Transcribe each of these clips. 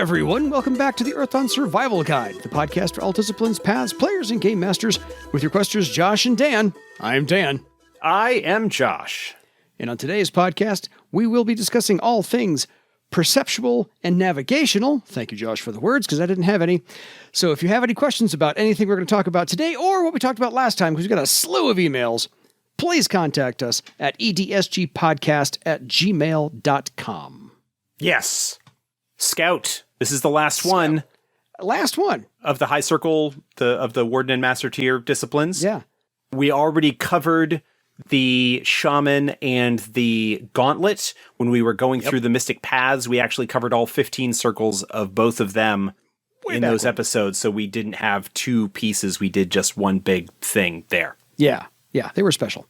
everyone. Welcome back to the Earthdawn Survival Guide, the podcast for all disciplines, paths, players, and game masters, with your questers Josh and Dan. I'm Dan. I am Josh. And on today's podcast, we will be discussing all things perceptual and navigational. Thank you, Josh, for the words, because I didn't have any. So if you have any questions about anything we're going to talk about today, or what we talked about last time, because we got a slew of emails, please contact us at edsgpodcast@gmail.com. Yes. Scout. This is the last one. Last one. Of the high circle, of the Warden and Master Tier disciplines. Yeah. We already covered the Shaman and the Gauntlet when we were going through the Mystic Paths. We actually covered all 15 circles of both of them in those episodes, so we didn't have two pieces. We did just one big thing there. Yeah, they were special.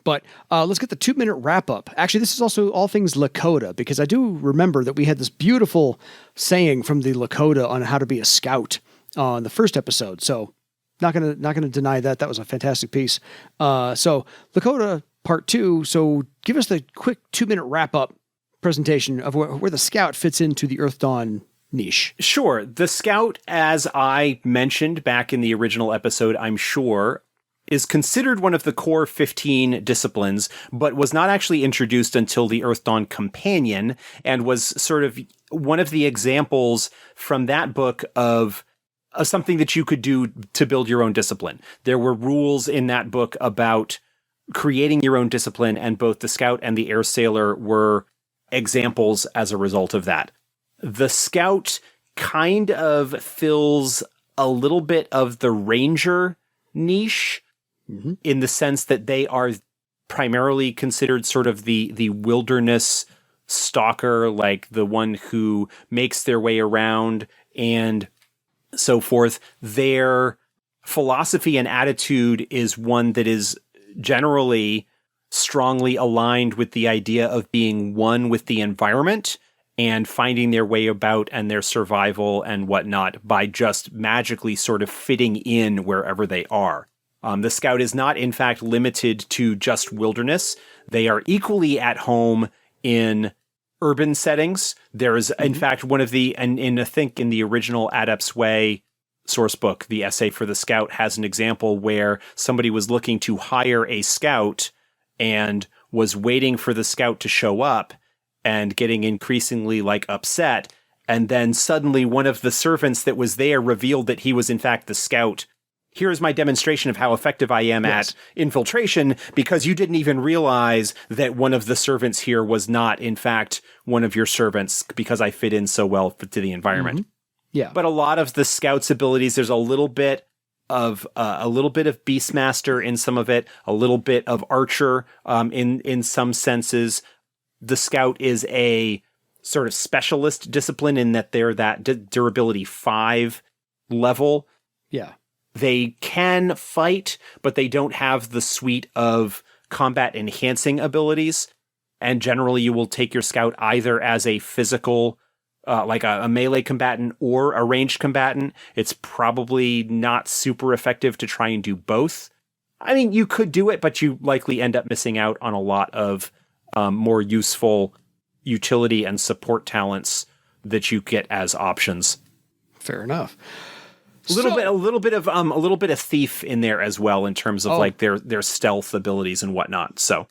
But let's get the 2-minute wrap-up. Actually, this is also all things Lakota, because I do remember that we had this beautiful saying from the Lakota on how to be a scout on the first episode. So not gonna deny that. That was a fantastic piece. So Lakota Part 2. So give us the quick 2-minute wrap-up presentation of where the scout fits into the Earthdawn niche. Sure. The scout, as I mentioned back in the original episode, I'm sure, is considered one of the core 15 disciplines, but was not actually introduced until the Earthdawn Companion, and was sort of one of the examples from that book of something that you could do to build your own discipline. There were rules in that book about creating your own discipline, and both the Scout and the Air Sailor were examples as a result of that. The Scout kind of fills a little bit of the Ranger niche, in the sense that they are primarily considered sort of the wilderness stalker, like the one who makes their way around and so forth. Their philosophy and attitude is one that is generally strongly aligned with the idea of being one with the environment and finding their way about and their survival and whatnot by just magically sort of fitting in wherever they are. The Scout is not, in fact, limited to just wilderness. They are equally at home in urban settings. There is, in fact, one of the, and I think in the original Adept's Way source book, the essay for the Scout has an example where somebody was looking to hire a Scout and was waiting for the Scout to show up and getting increasingly upset. And then suddenly one of the servants that was there revealed that he was, in fact, the Scout. Here's my demonstration of how effective I am at infiltration, because you didn't even realize that one of the servants here was not, in fact, one of your servants, because I fit in so well to the environment. Yeah. But a lot of the Scout's abilities, there's a little bit of Beastmaster in some of it, a little bit of Archer in some senses. The Scout is a sort of specialist discipline in that they're that durability 5 level. Yeah. They can fight, but they don't have the suite of combat enhancing abilities. And generally you will take your Scout either as a physical, like a melee combatant, or a ranged combatant. It's probably not super effective to try and do both. I mean, you could do it, but you likely end up missing out on a lot of more useful utility and support talents that you get as options. Fair enough. A little bit of thief in there as well, in terms of their stealth abilities and whatnot. So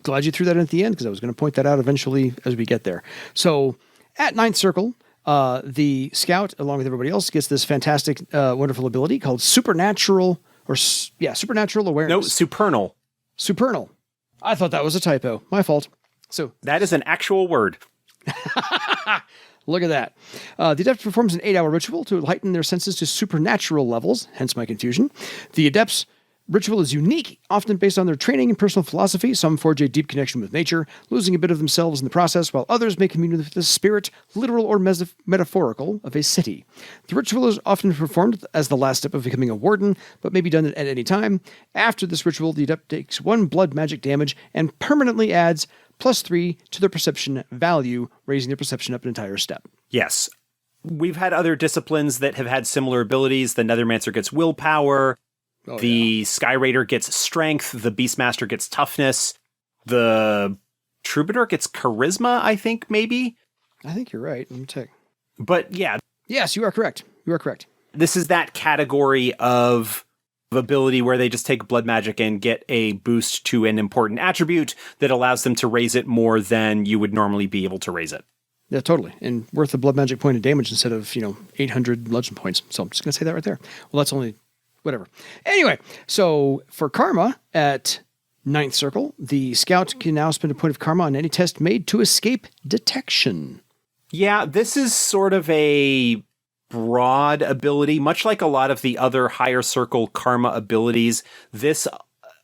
glad you threw that in at the end, because I was going to point that out eventually as we get there. So at 9th Circle, the Scout, along with everybody else, gets this fantastic, wonderful ability called Supernatural Awareness. No, Supernal. Supernal. I thought that was a typo. My fault. So that is an actual word. Look at that. The Adept performs an 8-hour ritual to heighten their senses to supernatural levels, hence my confusion. The Adept's ritual is unique, often based on their training and personal philosophy. Some forge a deep connection with nature, losing a bit of themselves in the process, while others may commune with the spirit, literal or metaphorical, of a city. The ritual is often performed as the last step of becoming a warden, but may be done at any time. After this ritual, the Adept takes 1 blood magic damage and permanently adds +3 to their perception value, raising their perception up an entire step. Yes. We've had other disciplines that have had similar abilities. The Nethermancer gets willpower. The Sky Raider gets strength. The Beastmaster gets toughness. The Troubadour gets charisma, I think, maybe. I think you're right. Let me check. But yeah. Yes, you are correct. You are correct. This is that category of ability where they just take blood magic and get a boost to an important attribute that allows them to raise it more than you would normally be able to raise it. Yeah, totally. And worth a blood magic point of damage instead of, 800 legend points. So I'm just going to say that right there. Well, that's only whatever. Anyway, so for Karma at ninth circle, the scout can now spend a point of Karma on any test made to escape detection. Yeah, this is sort of a broad ability, much like a lot of the other higher circle Karma abilities. This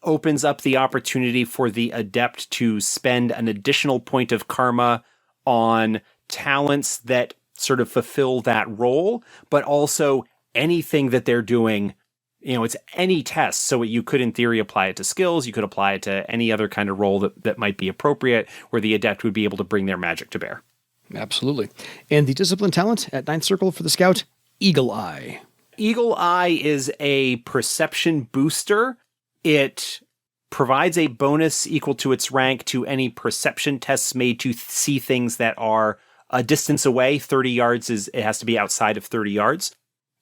opens up the opportunity for the adept to spend an additional point of Karma on talents that sort of fulfill that role, but also anything that they're doing. It's any test, so you could in theory apply it to skills, you could apply it to any other kind of role that might be appropriate, where the adept would be able to bring their magic to bear. Absolutely. And the discipline talent at ninth circle for the scout, Eagle Eye. Eagle Eye is a perception booster. It provides a bonus equal to its rank to any perception tests made to see things that are a distance away. 30 yards it has to be outside of 30 yards.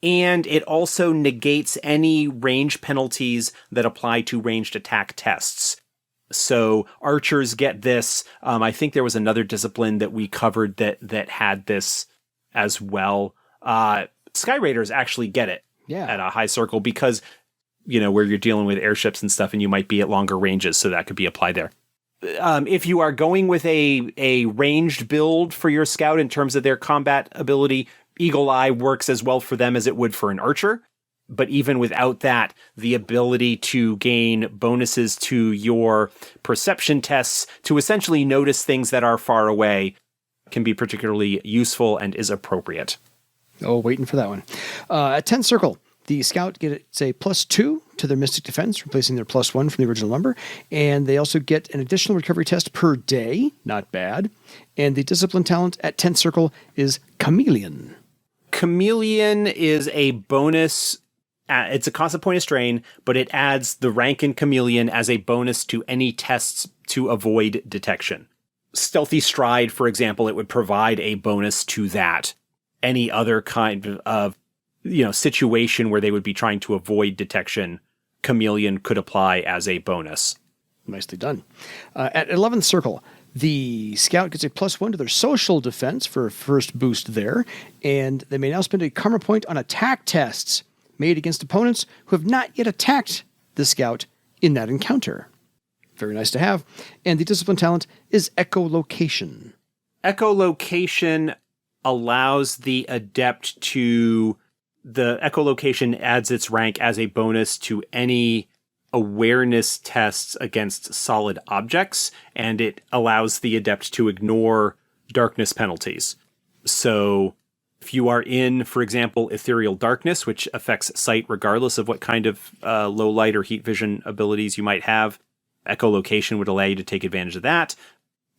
And it also negates any range penalties that apply to ranged attack tests. So archers get this. I think there was another discipline that we covered that had this as well. Sky Raiders actually get it at a high circle because, where you're dealing with airships and stuff and you might be at longer ranges, so that could be applied there. If you are going with a ranged build for your scout in terms of their combat ability, Eagle Eye works as well for them as it would for an archer. But even without that, the ability to gain bonuses to your perception tests to essentially notice things that are far away can be particularly useful and is appropriate. Oh, waiting for that one. At 10th circle, the scout gets a +2 to their mystic defense, replacing their +1 from the original number. And they also get an additional recovery test per day. Not bad. And the discipline talent at 10th circle is Chameleon. Chameleon is a bonus. It's a constant point of strain, but it adds the rank in Chameleon as a bonus to any tests to avoid detection. Stealthy Stride, for example, it would provide a bonus to that. Any other kind of situation where they would be trying to avoid detection, Chameleon could apply as a bonus. Nicely done. At 11th circle, the scout gets a +1 to their social defense for a first boost there, and they may now spend a karma point on attack tests made against opponents who have not yet attacked the scout in that encounter. Very nice to have. And the discipline talent is echolocation. Echolocation allows the adept to... The echolocation adds its rank as a bonus to any awareness tests against solid objects, and it allows the adept to ignore darkness penalties. So if you are in, for example, ethereal darkness, which affects sight regardless of what kind of low light or heat vision abilities you might have, echolocation would allow you to take advantage of that.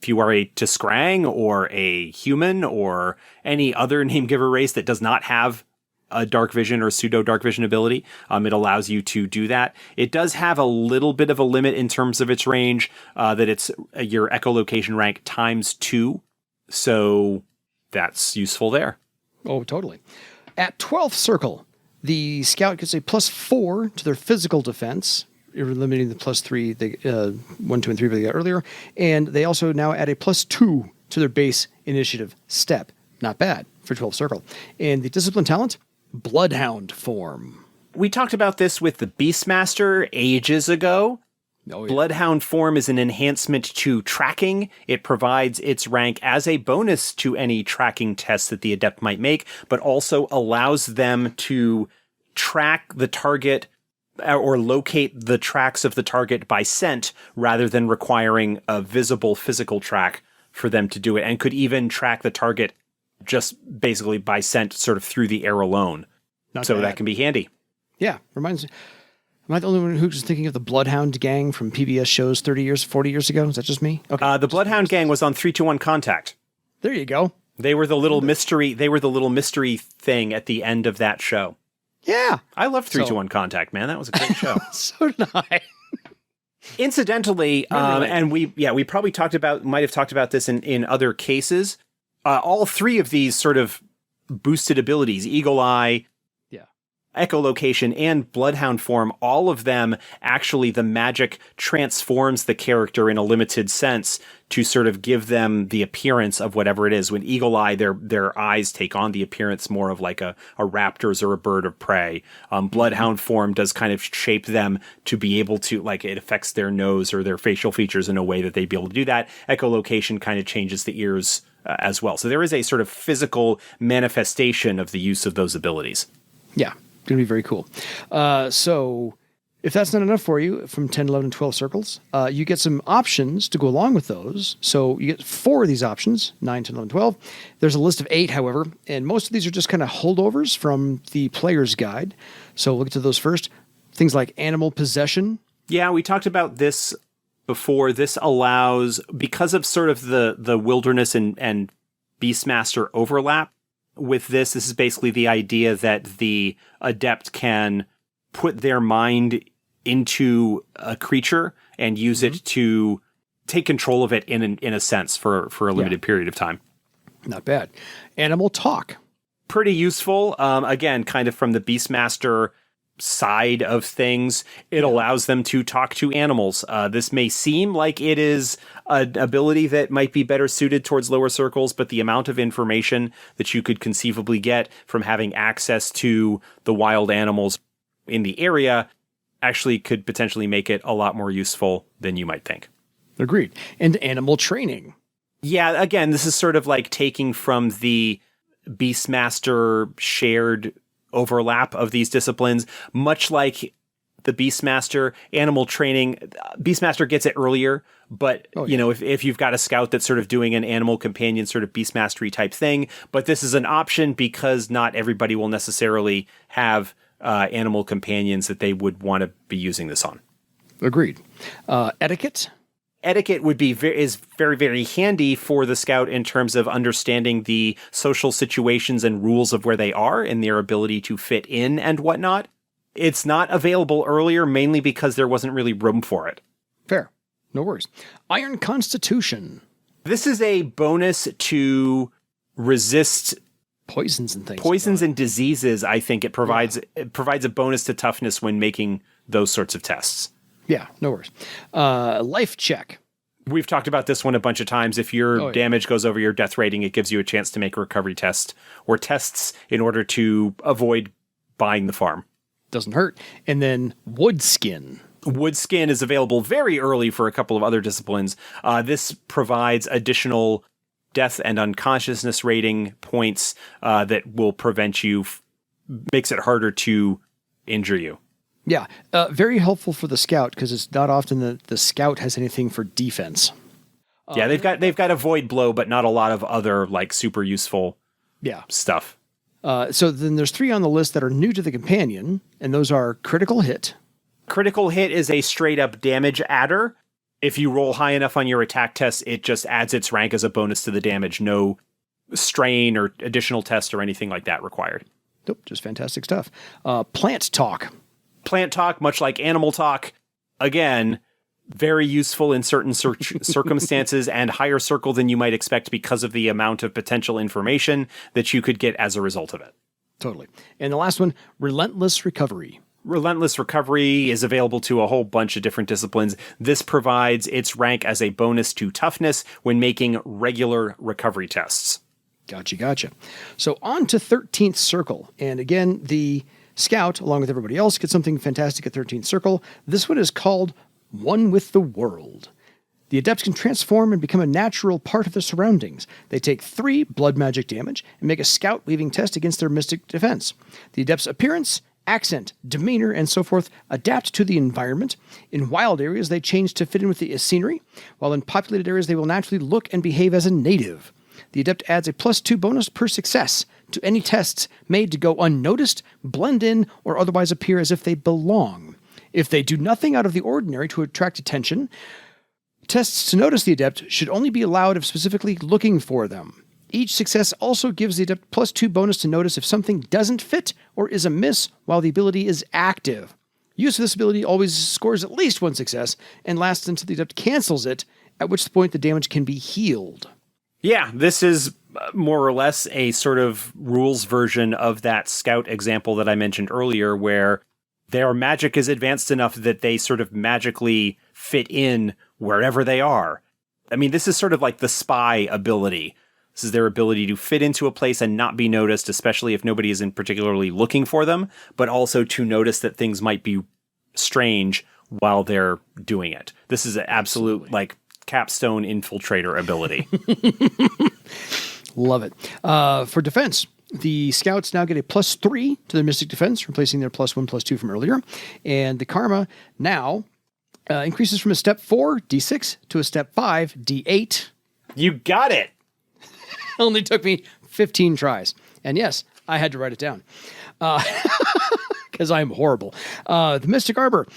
If you are a Tiskrang or a human or any other name-giver race that does not have a dark vision or pseudo dark vision ability, it allows you to do that. It does have a little bit of a limit in terms of its range, that it's your echolocation rank ×2. So that's useful there. Oh, totally. At 12th circle, the scout gets a +4 to their physical defense, eliminating the +3, they 1, 2, and 3 they got earlier. And they also now add a +2 to their base initiative step. Not bad for 12th circle. And the discipline talent, Bloodhound form. We talked about this with the Beastmaster ages ago. Oh, yeah. Bloodhound form is an enhancement to tracking. It provides its rank as a bonus to any tracking test that the adept might make, but also allows them to track the target or locate the tracks of the target by scent rather than requiring a visible physical track for them to do it, and could even track the target just basically by scent sort of through the air alone. Not so bad. That can be handy. Yeah, reminds me. Am I the only one who's thinking of the Bloodhound gang from PBS shows 30 years, 40 years ago? Is that just me? Okay. The Bloodhound gang was on 3-2-1 Contact. There you go. They were the little mystery. They were the little mystery thing at the end of that show. Yeah. I loved 3-2-1 Contact, man. That was a great show. So did I. Incidentally, and we probably might have talked about this in other cases. All three of these sort of boosted abilities, Eagle Eye, echolocation, and bloodhound form, all of them, actually the magic transforms the character in a limited sense to sort of give them the appearance of whatever it is. When Eagle Eye, their eyes take on the appearance more of like a raptor's or a bird of prey. Bloodhound form does kind of shape them to be able to, like, it affects their nose or their facial features in a way that they'd be able to do that. Echolocation kind of changes the ears as well. So there is a sort of physical manifestation of the use of those abilities. Yeah. Going to be very cool. So if that's not enough for you from 10, 11, and 12 circles, you get some options to go along with those. So you get 4 of these options, 9, 10, 11, 12. There's a list of 8, however, and most of these are just kind of holdovers from the player's guide. So we'll get to those first. Things like animal possession. Yeah, we talked about this before. This allows, because of sort of the wilderness and Beastmaster overlap, with this is basically the idea that the adept can put their mind into a creature and use it to take control of it in a sense for a limited period of time. Not bad. Animal talk. Pretty useful. Again, kind of from the Beastmaster side of things, it allows them to talk to animals. This may seem like it is an ability that might be better suited towards lower circles, but the amount of information that you could conceivably get from having access to the wild animals in the area actually could potentially make it a lot more useful than you might think. Agreed. And animal training. Yeah, again, this is sort of like taking from the Beastmaster shared overlap of these disciplines, much like the Beastmaster animal training. Beastmaster gets it earlier, but if you've got a scout that's sort of doing an animal companion sort of Beastmastery type thing, but this is an option because not everybody will necessarily have animal companions that they would want to be using this on. Agreed. Etiquette. Etiquette is very, very handy for the scout in terms of understanding the social situations and rules of where they are and their ability to fit in and whatnot. It's not available earlier, mainly because there wasn't really room for it. Fair. No worries. Iron Constitution. This is a bonus to resist poisons and things. Poisons and diseases. I think it provides a bonus to toughness when making those sorts of tests. Yeah, no worries. Life check. We've talked about this one a bunch of times. If your damage goes over your death rating, it gives you a chance to make a recovery test or tests in order to avoid buying the farm. Doesn't hurt. And then wood skin. Wood skin is available very early for a couple of other disciplines. This provides additional death and unconsciousness rating points that will prevent you, makes it harder to injure you. Yeah, very helpful for the scout because it's not often the scout has anything for defense. Yeah, they've got avoid blow, but not a lot of other like super useful stuff. So then there's 3 on the list that are new to the companion, and those are critical hit. Critical hit is a straight up damage adder. If you roll high enough on your attack test, it just adds its rank as a bonus to the damage. No strain or additional test or anything like that required. Nope, just fantastic stuff. Plant talk. Plant talk, much like animal talk, again, very useful in certain circumstances and higher circle than you might expect because of the amount of potential information that you could get as a result of it. Totally. And the last one, Relentless recovery. Relentless recovery is available to a whole bunch of different disciplines. This provides its rank as a bonus to toughness when making regular recovery tests. Gotcha. So on to 13th circle. And again, the scout, along with everybody else, gets something fantastic at 13th circle. This one is called One with the World. The adepts can transform and become a natural part of their surroundings. They take 3 blood magic damage and make a scout weaving test against their mystic defense. The adept's appearance, accent, demeanor, and so forth adapt to the environment. In wild areas, they change to fit in with the scenery, while in populated areas, they will naturally look and behave as a native. The adept adds a +2 bonus per success to any tests made to go unnoticed, blend in, or otherwise appear as if they belong. If they do nothing out of the ordinary to attract attention, tests to notice the adept should only be allowed if specifically looking for them. Each success also gives the adept +2 bonus to notice if something doesn't fit or is amiss while the ability is active. Use of this ability always scores at least 1 success and lasts until the adept cancels it, at which point the damage can be healed. Yeah, this is more or less a sort of rules version of that scout example that I mentioned earlier, where their magic is advanced enough that they sort of magically fit in wherever they are. I mean, this is sort of like the spy ability. This is their ability to fit into a place and not be noticed, especially if nobody isn't particularly looking for them, but also to notice that things might be strange while they're doing it. This is an absolute, like, capstone infiltrator ability. Love it. For defense, the scouts now get a +3 to their mystic defense, replacing their +1/+2 from earlier. And the karma now increases from a step 4, D6, to a step 5, D8. You got it! Only took me 15 tries. And yes, I had to write it down. Because I'm horrible. The Mystic Armor.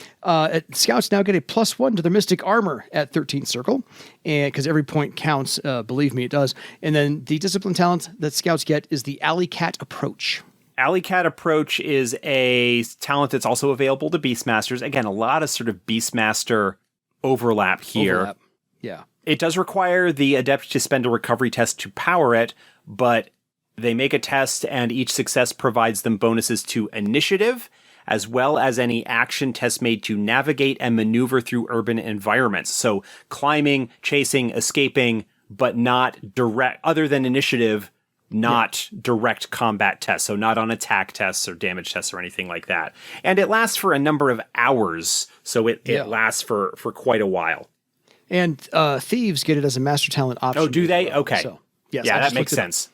Scouts now get a +1 to their Mystic Armor at 13th Circle. And because every point counts, believe me, it does. And then the Discipline talent that Scouts get is the Alley Cat Approach. Alley Cat Approach is a talent that's also available to Beastmasters. Again, a lot of sort of Beastmaster overlap here. Yeah. It does require the Adept to spend a recovery test to power it, but they make a test and each success provides them bonuses to initiative, as well as any action test made to navigate and maneuver through urban environments. So climbing, chasing, escaping, but not direct, other than initiative, not direct combat tests. So not on attack tests or damage tests or anything like that. And it lasts for a number of hours. So it lasts for quite a while. And Thieves get it as a master talent option. Oh, do they? Okay. So, yes, yeah, that makes sense.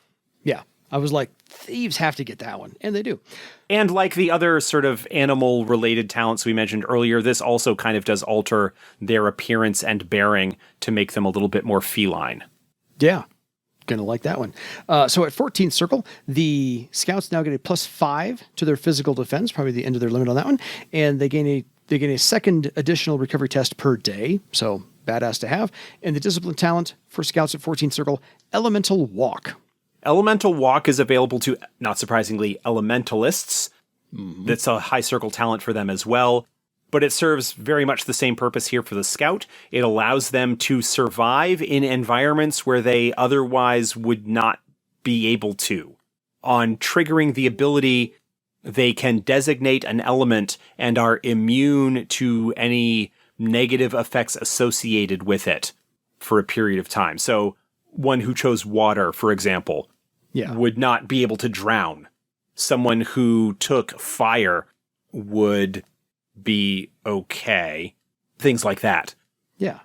Yeah. I was like, Thieves have to get that one. And they do. And like the other sort of animal-related talents we mentioned earlier, this also kind of does alter their appearance and bearing to make them a little bit more feline. Yeah. Gonna like that one. So at 14th Circle, the Scouts now get a +5 to their physical defense, probably the end of their limit on that one. And they gain a second additional recovery test per day. So badass to have. And the Discipline talent for Scouts at 14th Circle, Elemental Walk. Elemental Walk is available to, not surprisingly, Elementalists. Mm-hmm. That's a high circle talent for them as well. But it serves very much the same purpose here for the Scout. It allows them to survive in environments where they otherwise would not be able to. On triggering the ability, they can designate an element and are immune to any negative effects associated with it for a period of time. So one who chose water, for example, would not be able to drown. Someone who took fire would be okay. Things like that. Yeah.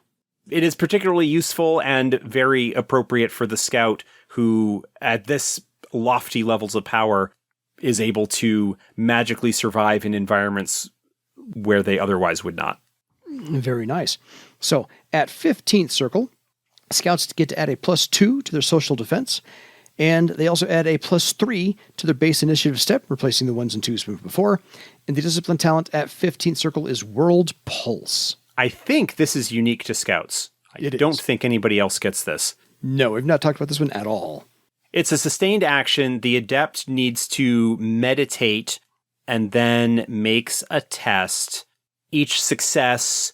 It is particularly useful and very appropriate for the Scout who, at this lofty levels of power, is able to magically survive in environments where they otherwise would not. Very nice. So at 15th Circle, Scouts get to add a +2 to their social defense, and they also add a +3 to their base initiative step, replacing the 1s and 2s from before. And the Discipline talent at 15th Circle is World Pulse. I think this is unique to Scouts. I don't think anybody else gets this. No, we've not talked about this one at all. It's a sustained action. The Adept needs to meditate and then makes a test. Each success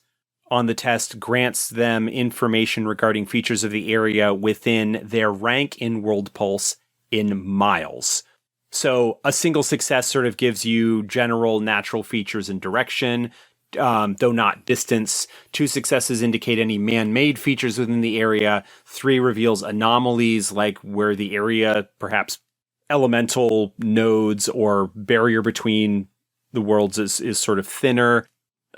on the test grants them information regarding features of the area within their rank in World Pulse in miles. So a single success sort of gives you general natural features and direction, though not distance. 2 successes indicate any man-made features within the area. 3 reveals anomalies, like where the area, perhaps elemental nodes or barrier between the worlds is sort of thinner.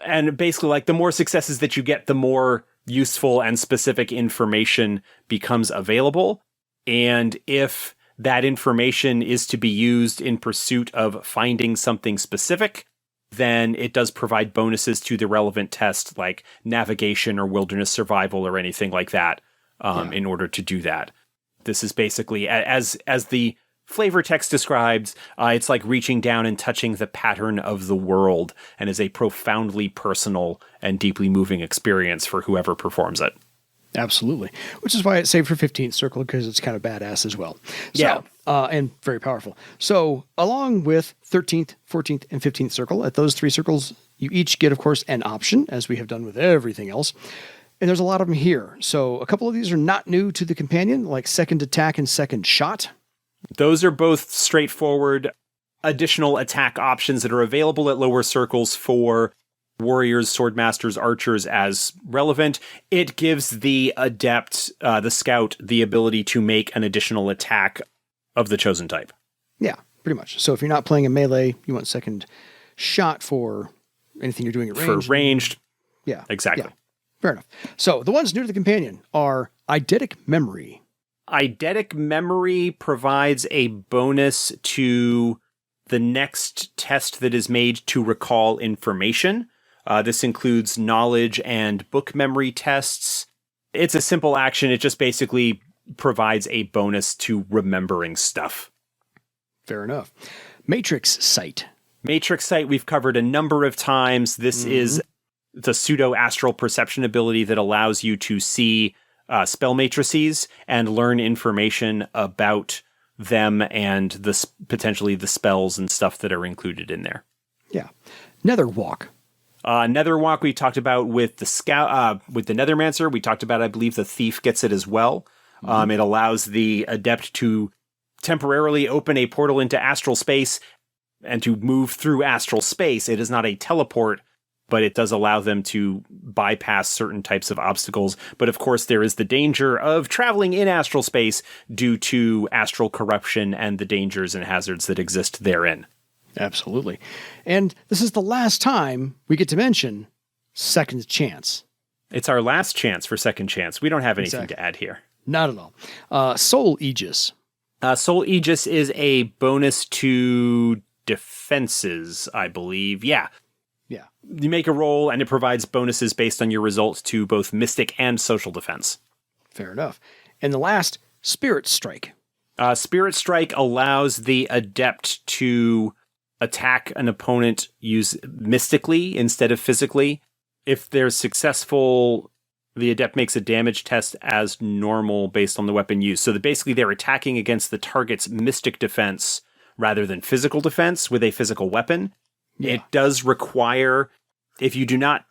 And basically, like, the more successes that you get, the more useful and specific information becomes available. And if that information is to be used in pursuit of finding something specific, then it does provide bonuses to the relevant test, like navigation or wilderness survival or anything like that, in order to do that. This is basically, as the flavor text describes, it's like reaching down and touching the pattern of the world, and is a profoundly personal and deeply moving experience for whoever performs it. Absolutely. Which is why it's saved for 15th Circle, because it's kind of badass as well. Yeah. And very powerful. So along with 13th, 14th, and 15th Circle, at those 3 circles, you each get, of course, an option, as we have done with everything else. And there's a lot of them here. So a couple of these are not new to the companion, like second attack and second shot. Those are both straightforward additional attack options that are available at lower circles for warriors, swordmasters, archers as relevant. It gives the adept, the scout, the ability to make an additional attack of the chosen type. Yeah, pretty much. So if you're not playing a melee, you want second shot for anything you're doing at range. For ranged. Yeah. Exactly. Yeah. Fair enough. So the ones new to the companion are Eidetic Memory. Eidetic Memory provides a bonus to the next test that is made to recall information. This includes knowledge and book memory tests. It's a simple action. It just basically provides a bonus to remembering stuff. Fair enough. Matrix Sight. Matrix Sight we've covered a number of times. This is the pseudo-astral perception ability that allows you to see spell matrices and learn information about them and potentially the spells and stuff that are included in there. Yeah. Netherwalk. Netherwalk we talked about with the scout, with the Nethermancer. We talked about, I believe, the Thief gets it as well. It allows the adept to temporarily open a portal into astral space and to move through astral space. It is not a teleport, but it does allow them to bypass certain types of obstacles. But of course, there is the danger of traveling in astral space due to astral corruption and the dangers and hazards that exist therein. Absolutely. And this is the last time we get to mention Second Chance. It's our last chance for Second Chance. We don't have anything to add here. Not at all. Soul Aegis. Soul Aegis is a bonus to defenses, I believe. Yeah. You make a roll, and it provides bonuses based on your results to both mystic and social defense. Fair enough. And the last, Spirit Strike. Spirit Strike allows the adept to attack an opponent mystically instead of physically. If they're successful, the adept makes a damage test as normal based on the weapon used. So basically they're attacking against the target's mystic defense rather than physical defense with a physical weapon. Yeah. It does require, if you do not,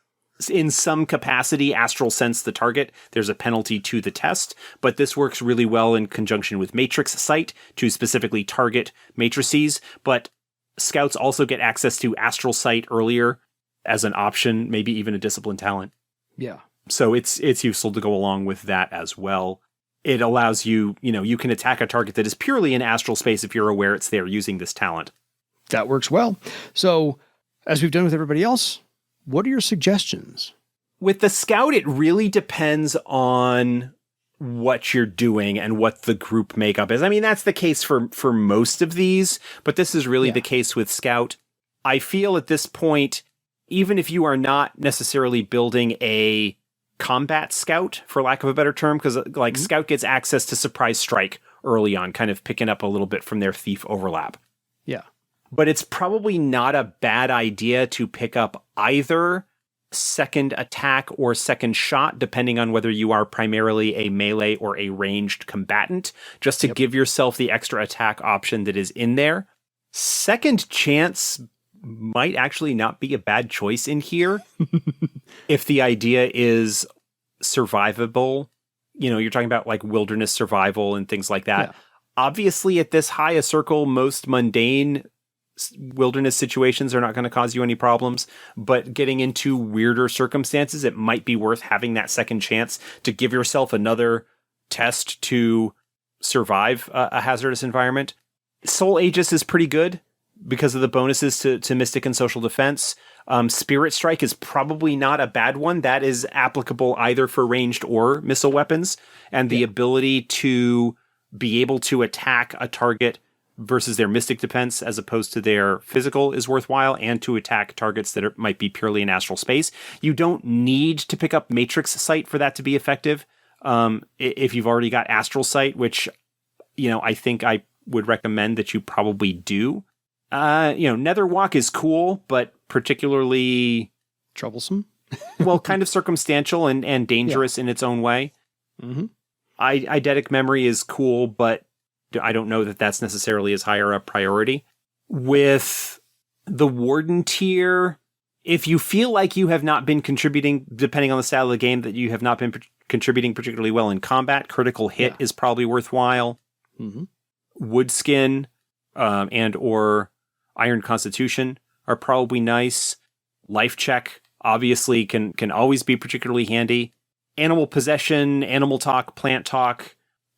in some capacity, astral sense the target, there's a penalty to the test, but this works really well in conjunction with Matrix Sight to specifically target matrices, but scouts also get access to astral sight earlier as an option, maybe even a discipline talent. Yeah. So it's useful to go along with that as well. It allows you can attack a target that is purely in astral space if you're aware it's there using this talent. That works well. So, as we've done with everybody else, what are your suggestions? With the scout, it really depends on what you're doing and what the group makeup is. I mean, that's the case for most of these, but this is really the case with scout. I feel at this point, even if you are not necessarily building a combat scout, for lack of a better term, because scout gets access to surprise strike early on, kind of picking up a little bit from their thief overlap. Yeah. But it's probably not a bad idea to pick up either second attack or second shot, depending on whether you are primarily a melee or a ranged combatant, just to give yourself the extra attack option that is in there. Second chance might actually not be a bad choice in here. If the idea is survivable, you're talking about like wilderness survival and things like that. Yeah. Obviously, at this high a circle, most mundane wilderness situations are not going to cause you any problems, but getting into weirder circumstances, it might be worth having that second chance to give yourself another test to survive a hazardous environment. Soul Aegis is pretty good because of the bonuses to mystic and social defense. Spirit Strike is probably not a bad one. That is applicable either for ranged or missile weapons, and the ability to be able to attack a target versus their mystic defense as opposed to their physical is worthwhile, and to attack targets that might be purely in astral space. You don't need to pick up Matrix Sight for that to be effective. If you've already got astral sight, which, I think I would recommend that you probably do. Netherwalk is cool, but particularly troublesome. Well, kind of circumstantial and dangerous in its own way. Mm-hmm. Eidetic Memory is cool, but I don't know that that's necessarily as higher a priority. With the Warden Tier, if you feel like you have not been contributing, depending on the style of the game, that you have not been contributing particularly well in combat, critical hit is probably worthwhile. Mm-hmm. Wood skin and or iron constitution are probably nice. Life check obviously can always be particularly handy. Animal possession, animal talk, plant talk.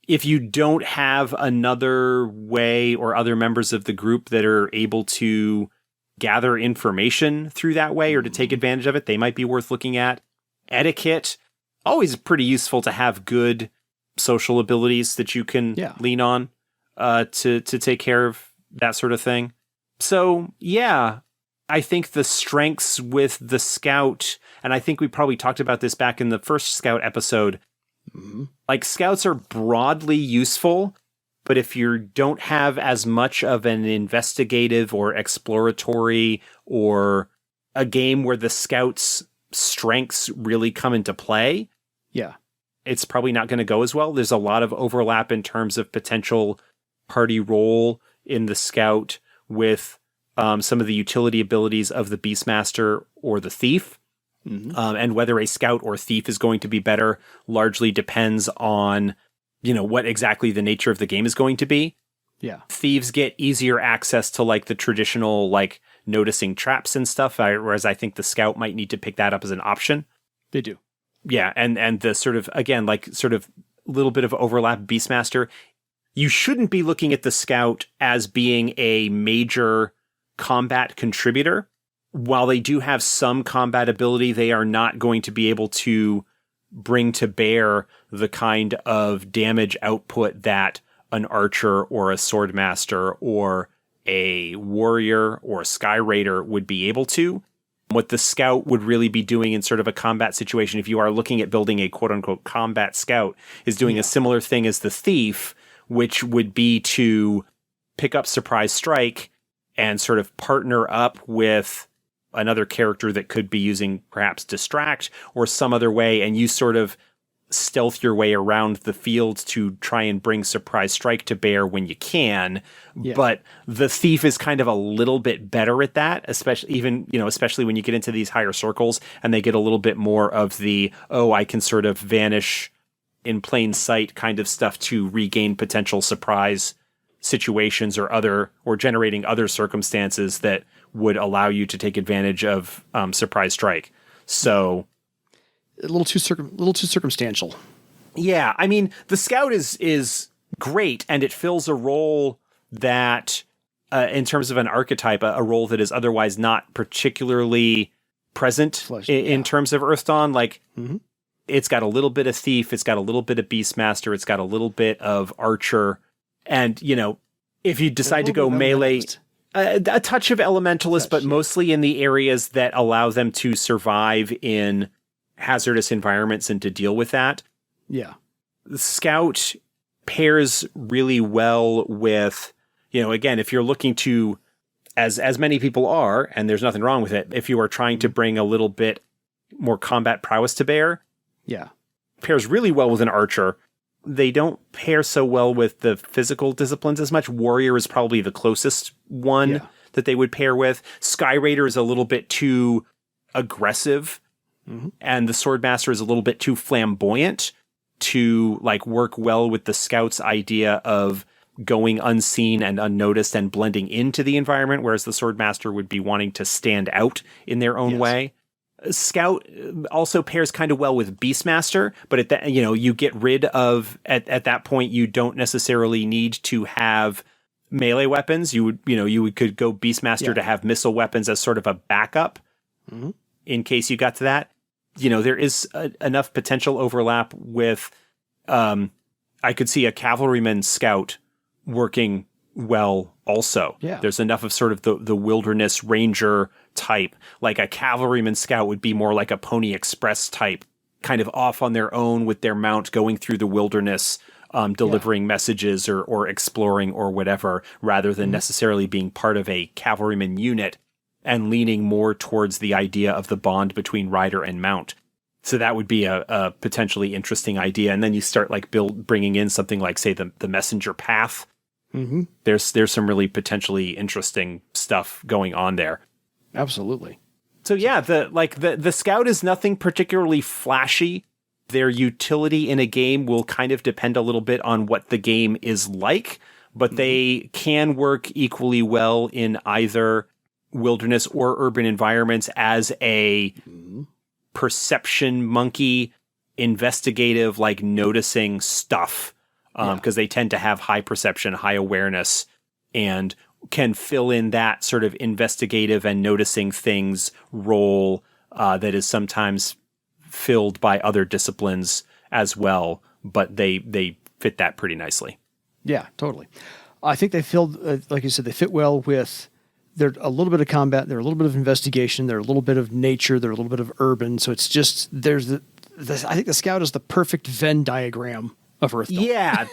If you don't have another way or other members of the group that are able to gather information through that way or to take advantage of it, they might be worth looking at. Etiquette, always pretty useful to have good social abilities that you can lean on to take care of that sort of thing. So, yeah, I think the strengths with the scout, and I think we probably talked about this back in the first scout episode, like scouts are broadly useful, but if you don't have as much of an investigative or exploratory or a game where the scouts' strengths really come into play, it's probably not going to go as well. There's a lot of overlap in terms of potential party role in the scout with some of the utility abilities of the Beastmaster or the Thief. And whether a scout or thief is going to be better largely depends on, what exactly the nature of the game is going to be. Thieves get easier access to like the traditional, like noticing traps and stuff, whereas I think the scout might need to pick that up as an option. They do. Yeah. And the sort of, again, like sort of little bit of overlap Beastmaster. You shouldn't be looking at the scout as being a major combat contributor. While they do have some combat ability, they are not going to be able to bring to bear the kind of damage output that an archer or a swordmaster or a warrior or a sky raider would be able to. What the scout would really be doing in sort of a combat situation, if you are looking at building a quote-unquote combat scout, is doing a similar thing as the thief, which would be to pick up surprise strike and sort of partner up with another character that could be using perhaps distract or some other way, and you sort of stealth your way around the field to try and bring surprise strike to bear when you can. But the thief is kind of a little bit better at that, especially when you get into these higher circles and they get a little bit more of the, I can sort of vanish in plain sight kind of stuff to regain potential surprise situations or generating other circumstances that would allow you to take advantage of surprise strike. So a little too circumstantial. Yeah, I mean, the scout is great, and it fills a role that, in terms of an archetype, a role that is otherwise not particularly present in terms of Earthdawn. Like, it's got a little bit of thief, it's got a little bit of beastmaster, it's got a little bit of archer, and if you decide to go melee. A touch of elementalist, but mostly in the areas that allow them to survive in hazardous environments and to deal with that. Yeah. The scout pairs really well with, again, if you're looking to, as many people are, and there's nothing wrong with it, if you are trying to bring a little bit more combat prowess to bear, pairs really well with an archer. They don't pair so well with the physical disciplines as much. Warrior is probably the closest one that they would pair with. Sky Raider is a little bit too aggressive, and the Swordmaster is a little bit too flamboyant to like work well with the Scout's idea of going unseen and unnoticed and blending into the environment, whereas the Swordmaster would be wanting to stand out in their own way. Scout also pairs kind of well with Beastmaster, but at that, you get rid of at that point, you don't necessarily need to have melee weapons. You could go Beastmaster to have missile weapons as sort of a backup in case you got to that. There is enough potential overlap with, I could see a cavalryman scout working well also. There's enough of sort of the wilderness ranger type. Like a cavalryman scout would be more like a Pony Express type, kind of off on their own with their mount going through the wilderness, delivering messages or exploring or whatever, rather than necessarily being part of a cavalryman unit and leaning more towards the idea of the bond between rider and mount. So that would be a potentially interesting idea. And then you start like bringing in something like, say, the messenger path. There's some really potentially interesting stuff going on there. Absolutely. So yeah, the scout is nothing particularly flashy. Their utility in a game will kind of depend a little bit on what the game is like, but they can work equally well in either wilderness or urban environments as a perception monkey, investigative, like noticing stuff, because they tend to have high perception, high awareness, and can fill in that sort of investigative and noticing things role that is sometimes filled by other disciplines as well, but they fit that pretty nicely. Yeah, totally. I think they filled, like you said, they fit well with, they're a little bit of combat, they're a little bit of investigation, they're a little bit of nature, they're a little bit of urban. So it's just, I think the scout is the perfect Venn diagram of Earthdawn. Yeah,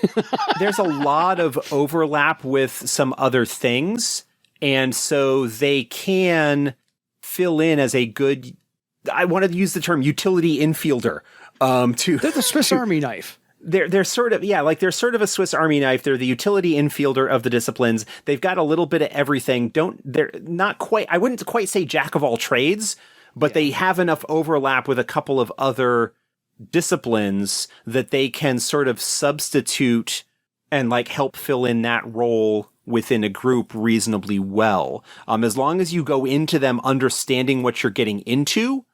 there's a lot of overlap with some other things, and so they can fill in as a good, I wanted to use the term utility infielder. They're the Swiss Army knife. They're sort of, they're sort of a Swiss Army knife. They're the utility infielder of the disciplines. They've got a little bit of everything. They're not quite, I wouldn't quite say jack of all trades, but they have enough overlap with a couple of other disciplines that they can sort of substitute and like help fill in that role within a group reasonably well. As long as you go into them understanding what you're getting into,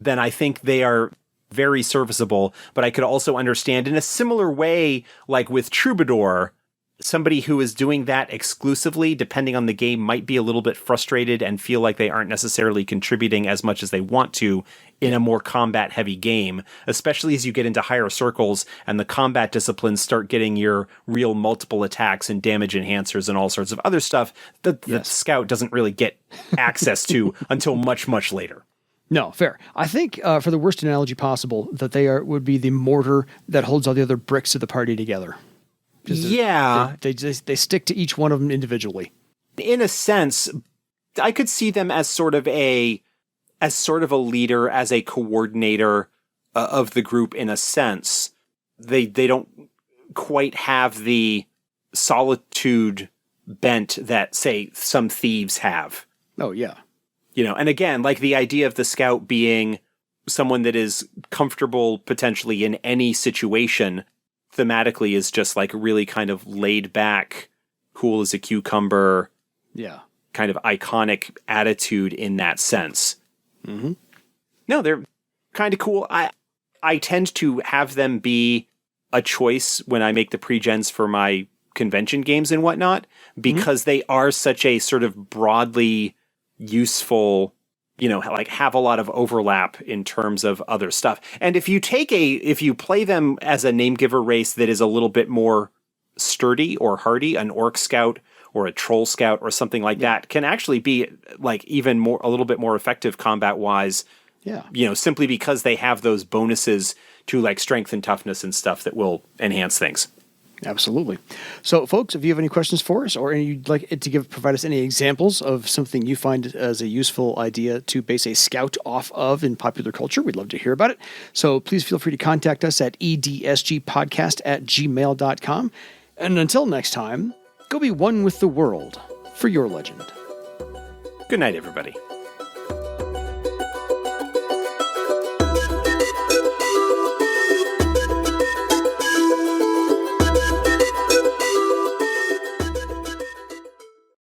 then I think they are very serviceable. But I could also understand in a similar way, like with Troubadour, somebody who is doing that exclusively, depending on the game, might be a little bit frustrated and feel like they aren't necessarily contributing as much as they want to in a more combat-heavy game, especially as you get into higher circles and the combat disciplines start getting your real multiple attacks and damage enhancers and all sorts of other stuff that the scout doesn't really get access to until much, much later. No, fair. I think for the worst analogy possible, that would be the mortar that holds all the other bricks of the party together. Yeah. They stick to each one of them individually. In a sense, I could see them as sort of a leader, as a coordinator of the group in a sense. They don't quite have the solitude bent that, say, some thieves have. Oh, yeah. And again, like the idea of the scout being someone that is comfortable potentially in any situation thematically is just like really kind of laid back, cool as a cucumber. Yeah. Kind of iconic attitude in that sense. Mm-hmm. No, they're kind of cool. I tend to have them be a choice when I make the pre-gens for my convention games and whatnot, because they are such a sort of broadly useful, like have a lot of overlap in terms of other stuff. And if you play them as a name giver race that is a little bit more sturdy or hardy, an orc scout or a troll scout or something like that can actually be like even more, a little bit more effective combat wise. Yeah. Simply because they have those bonuses to like strength and toughness and stuff that will enhance things. Absolutely. So, folks, if you have any questions for us or you'd like it to provide us any examples of something you find as a useful idea to base a scout off of in popular culture, we'd love to hear about it. So please feel free to contact us at edsgpodcast@gmail.com. And until next time, go be one with the world for your legend. Good night, everybody.